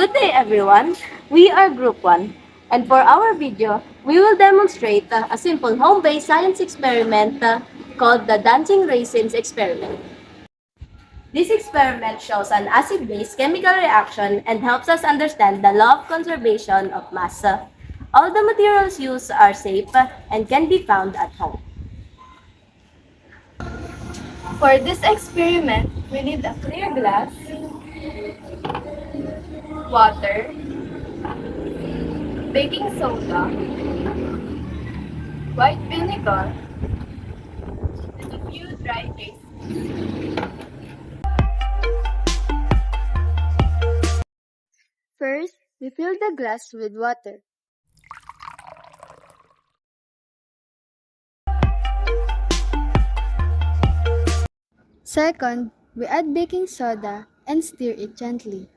Good day everyone! We are Group 1 and for our video, we will demonstrate a simple home-based science experiment called the dancing raisins experiment. This experiment shows an acid-base chemical reaction and helps us understand the law of conservation of mass. All the materials used are safe and can be found at home. For this experiment, we need a clear glass, water, baking soda, white vinegar, and a few dry raisins. First, we fill the glass with water. Second, we add baking soda and stir it gently.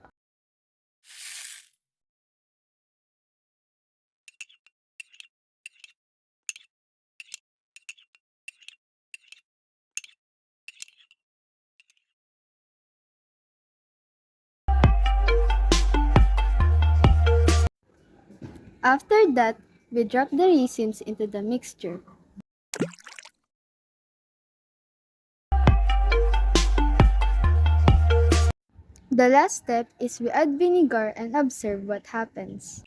After that, we drop the raisins into the mixture. The last step is we add vinegar and observe what happens.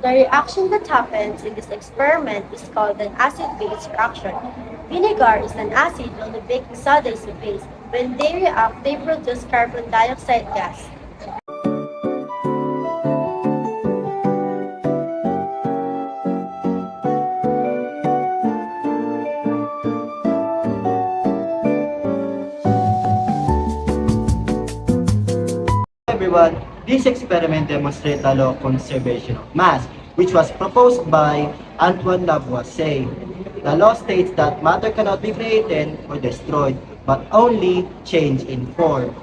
The reaction that happens in this experiment is called an acid-base reaction. Vinegar is an acid while the baking soda is a base. When they react, they produce carbon dioxide gas. Everyone, this experiment demonstrates the law of conservation of mass, which was proposed by Antoine Lavoisier. The law states that matter cannot be created or destroyed, but only change in form.